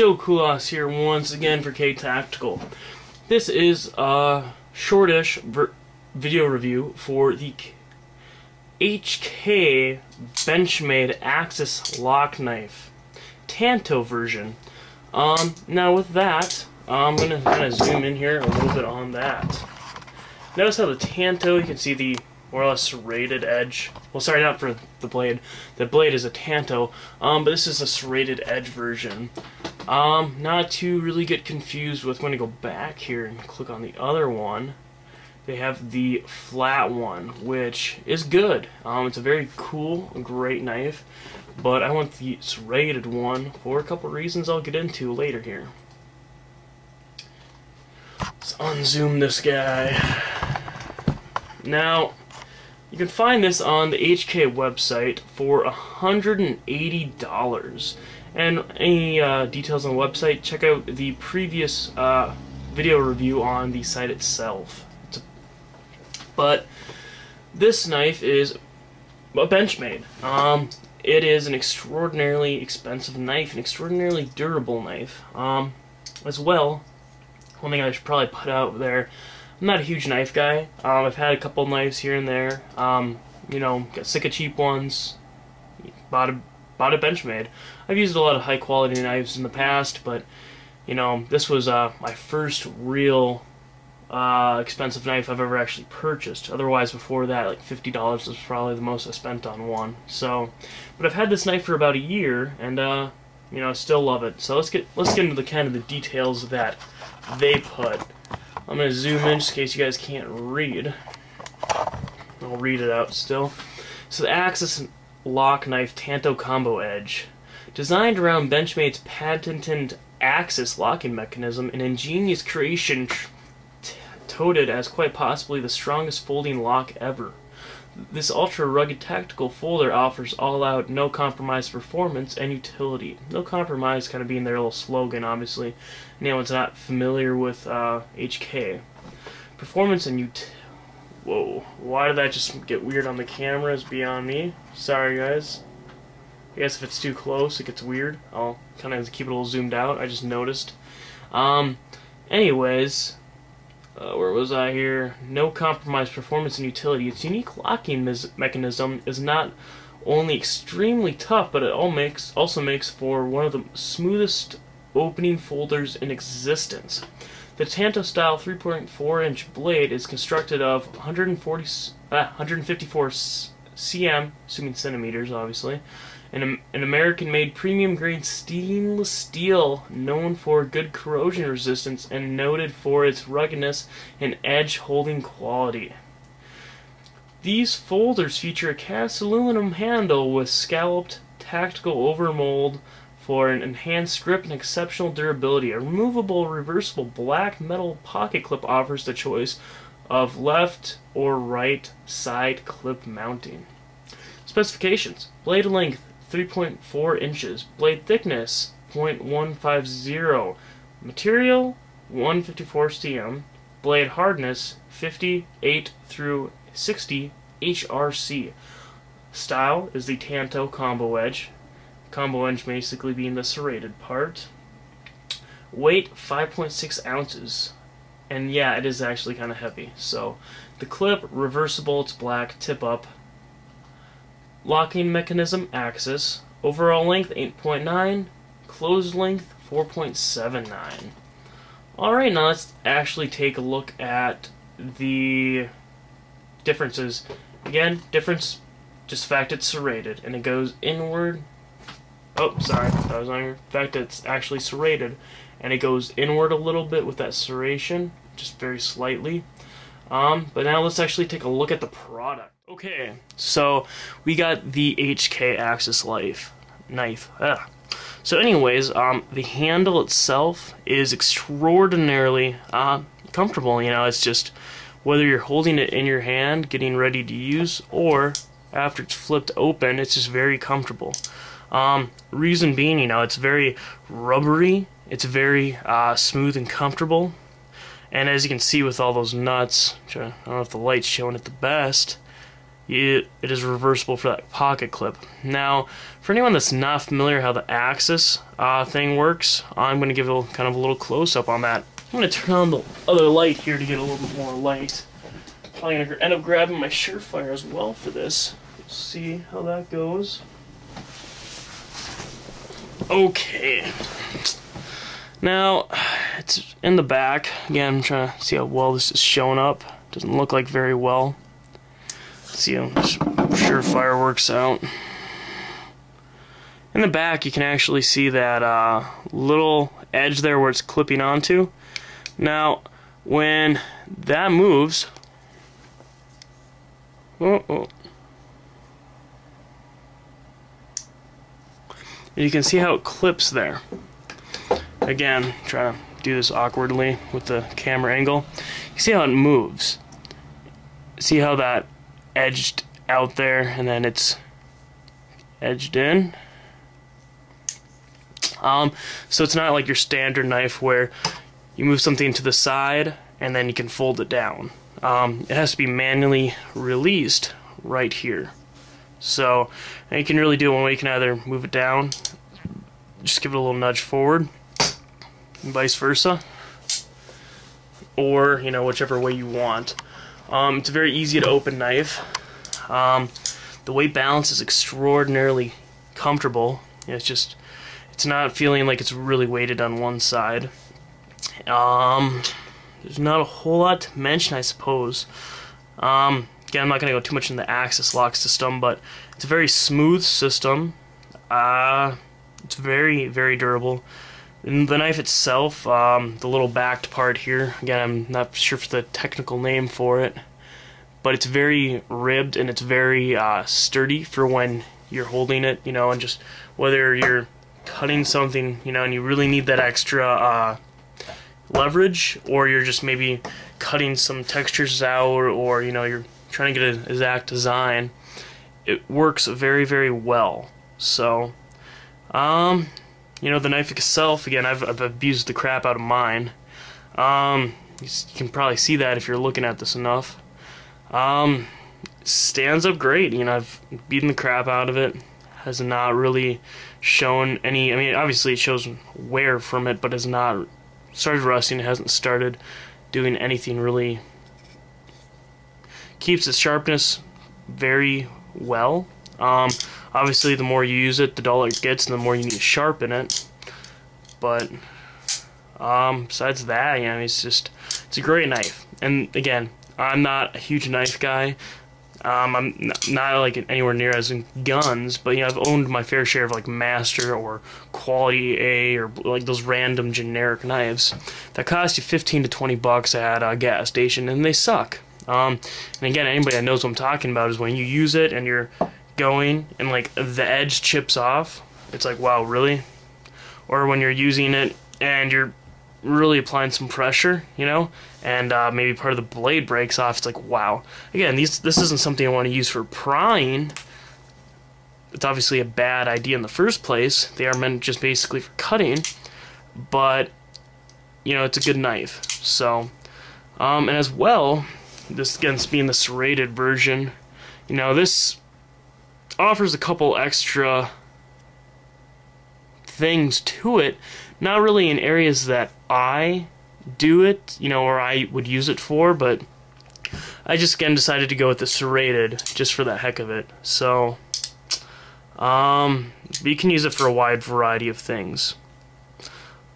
Joe Kulas here once again for K Tactical. This is a shortish video review for the HK Benchmade Axis lock knife Tanto version. Now with that, I'm going to kind of zoom in here a little bit on that. Notice how the Tanto, you can see the more or less serrated edge. Well, sorry, not for the blade. The blade is a Tanto, but this is a serrated edge version. Not to really get confused with when I go back here and click on the other one. They have the flat one, which is good. It's a very cool, great knife, but I want the serrated one for a couple reasons I'll get into later here. Let's unzoom this guy. Now, you can find this on the HK website for $180. And any details on the website, check out the previous video review on the site itself. But this knife is a Benchmade. It is an extraordinarily expensive knife, an extraordinarily durable knife. As well, one thing I should probably put out there, I'm not a huge knife guy. I've had a couple knives here and there. You know, got sick of cheap ones. Bought a Benchmade. I've used a lot of high quality knives in the past, but you know, this was my first real expensive knife I've ever actually purchased. Otherwise, before that, like $50 was probably the most I spent on one. So, but I've had this knife for about a year, and you know, still love it. So let's get into the kind of the details that they put. I'm going to zoom in just in case you guys can't read. I'll read it out still. So the Axis lock knife Tanto combo edge. Designed around Benchmade's patented Axis locking mechanism, an ingenious creation touted as quite possibly the strongest folding lock ever. This ultra-rugged tactical folder offers all-out, no-compromise performance and utility. No compromise kind of being their little slogan, obviously. Anyone's not familiar with HK. Performance and Whoa, why did that just get weird on the camera is beyond me. Sorry, guys. I guess if it's too close, it gets weird. I'll kind of keep it a little zoomed out. I just noticed. Anyways, where was I here? No compromise performance and utility. Its unique locking mechanism is not only extremely tough, but it also makes for one of the smoothest opening folders in existence. The Tanto style 3.4-inch blade is constructed of 154 cm, assuming centimeters, obviously, an American-made premium-grade stainless steel known for good corrosion resistance and noted for its ruggedness and edge-holding quality. These folders feature a cast aluminum handle with scalloped tactical overmold for an enhanced grip and exceptional durability. A removable, reversible black metal pocket clip offers the choice of left or right side clip mounting. Specifications: blade length 3.4 inches, blade thickness 0.150, material 154 cm, blade hardness 58 through 60 HRC. Style is the Tanto combo edge. Combo edge basically being the serrated part. Weight 5.6 ounces. And yeah, it is actually kind of heavy. So the clip, reversible, it's black, tip up. Locking mechanism, Axis. Overall length 8.9. Closed length 4.79. Alright, now let's actually take a look at the differences. Again, difference, just the fact it's serrated and it goes inward. Oh, sorry, that was on here. The fact that it's actually serrated and it goes inward a little bit with that serration, just very slightly. But now let's actually take a look at the product. Okay, so we got the HK Axis knife. So anyways, the handle itself is extraordinarily comfortable. You know, it's just whether you're holding it in your hand, getting ready to use, or after it's flipped open, it's just very comfortable. Reason being, you know, it's very rubbery, it's very smooth and comfortable, and as you can see with all those nuts, which I don't know if the light's showing it the best, it is reversible for that pocket clip. Now, for anyone that's not familiar how the axis thing works, I'm going to give a kind of a little close-up on that. I'm going to turn on the other light here to get a little bit more light. Probably going to end up grabbing my Surefire as well for this. Let's see how that goes. Okay. Now, it's in the back. Again, I'm trying to see how well this is showing up. Doesn't look like very well. Let's see how Surefire works out. In the back, you can actually see that little edge there where it's clipping onto. Now, when that moves, you can see how it clips there. Again, try to do this awkwardly with the camera angle. You see how it moves. See how that edged out there and then it's edged in. So it's not like your standard knife where you move something to the side and then you can fold it down. It has to be manually released right here. So you can really do it one way. You can either move it down, just give it a little nudge forward, and vice versa, or whichever way you want. It's a very easy to open knife. The weight balance is extraordinarily comfortable. It's not feeling like it's really weighted on one side. There's not a whole lot to mention, I suppose. Again, I'm not going to go too much into the axis lock system, but it's a very smooth system. It's very, very durable. And the knife itself, the little backed part here, again, I'm not sure for the technical name for it, but it's very ribbed and it's very sturdy for when you're holding it, and just whether you're cutting something, and you really need that extra leverage, or you're just maybe cutting some textures out, or you're trying to get an exact design. It works very, very well. So, the knife itself, again, I've abused the crap out of mine. You can probably see that if you're looking at this enough. Stands up great. I've beaten the crap out of it. Has not really shown any, obviously it shows wear from it, but has not started rusting. It hasn't started doing anything really. Keeps its sharpness very well. Obviously, the more you use it, the duller it gets, and the more you need to sharpen it. But besides that, it's a great knife. And again, I'm not a huge knife guy. I'm not like anywhere near as in guns, but I've owned my fair share of like Master or Quality A or like those random generic knives that cost you $15 to $20 at a gas station, and they suck. And again, anybody that knows what I'm talking about is when you use it and you're going and like the edge chips off, it's like, wow, really? Or when you're using it and you're really applying some pressure, and maybe part of the blade breaks off, it's like, wow. Again, this isn't something I want to use for prying. It's obviously a bad idea in the first place. They are meant just basically for cutting, but it's a good knife. So, and as well, this again being the serrated version, this offers a couple extra things to it, not really in areas that I do it, or I would use it for, but I just again decided to go with the serrated just for the heck of it. So you can use it for a wide variety of things.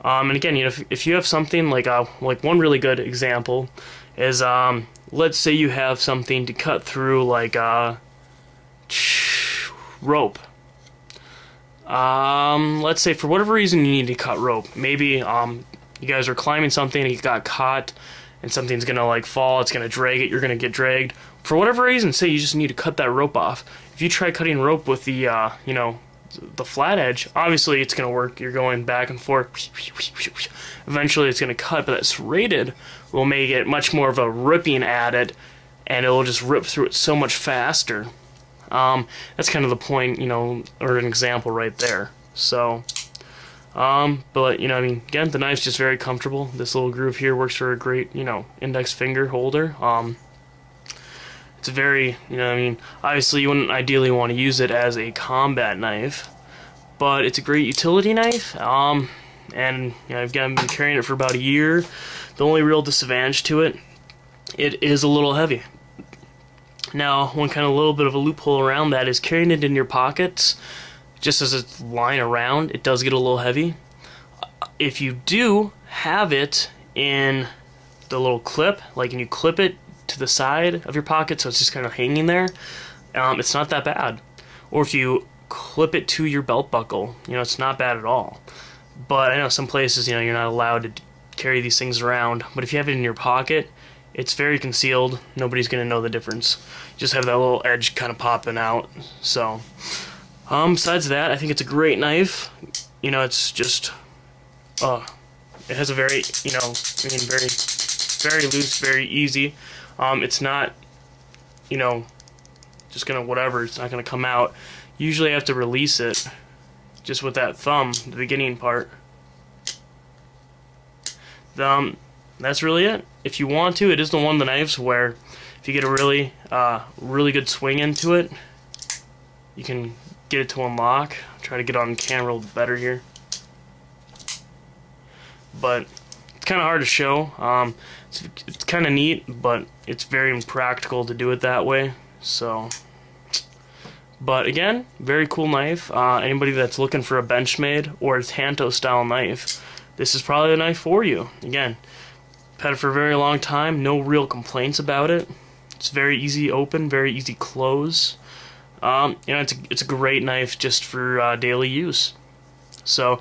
And again, if you have something like one really good example is let's say you have something to cut through like rope. Let's say for whatever reason you need to cut rope. Maybe you guys are climbing something and you got caught and something's gonna like fall, it's gonna drag it, you're gonna get dragged. For whatever reason, say you just need to cut that rope off. If you try cutting rope with the the flat edge, obviously it's gonna work. You're going back and forth. Eventually it's gonna cut, but that serrated will make it much more of a ripping at it, and it'll just rip through it so much faster. That's kind of the point, or an example right there. So, but again, the knife's just very comfortable. This little groove here works for a great, index finger holder. It's very, you know, I mean, obviously you wouldn't ideally want to use it as a combat knife, but it's a great utility knife. And you know, I've been carrying it for about a year. The only real disadvantage to it, it is a little heavy. Now, one kind of little bit of a loophole around that is carrying it in your pockets, just as it's lying around, it does get a little heavy. If you do have it in the little clip, like when you clip it to the side of your pocket so it's just kind of hanging there, it's not that bad. Or if you clip it to your belt buckle, you know, it's not bad at all. But I know some places, you know, you're not allowed to carry these things around, but if you have it in your pocket, it's very concealed. Nobody's gonna know the difference. You just have that little edge kind of popping out. So besides that, I think it's a great knife. You know, it's just it has a very, you know, I mean, very loose, very easy. It's not, you know, just gonna whatever, it's not gonna come out. Usually I have to release it just with that thumb, the beginning part. That's really it. If you want to, it is the one of the knives where if you get a really good swing into it, you can get it to unlock. I'll try to get on camera a little better here. But it's kind of hard to show. It's kind of neat, but it's very impractical to do it that way. So, but again, very cool knife. Anybody that's looking for a Benchmade or a Tanto style knife, this is probably the knife for you. Again, I've had it for a very long time. No real complaints about it. It's very easy open, very easy close. You know, it's a great knife just for daily use. So,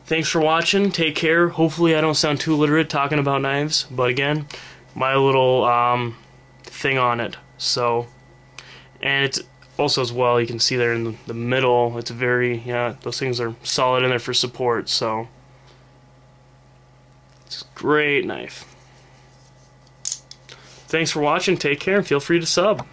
thanks for watching. Take care. Hopefully I don't sound too illiterate talking about knives, but again, my little thing on it. So, and it's also as well, you can see there in the middle, it's very, yeah, those things are solid in there for support. So, it's a great knife. Thanks for watching. Take care and feel free to sub.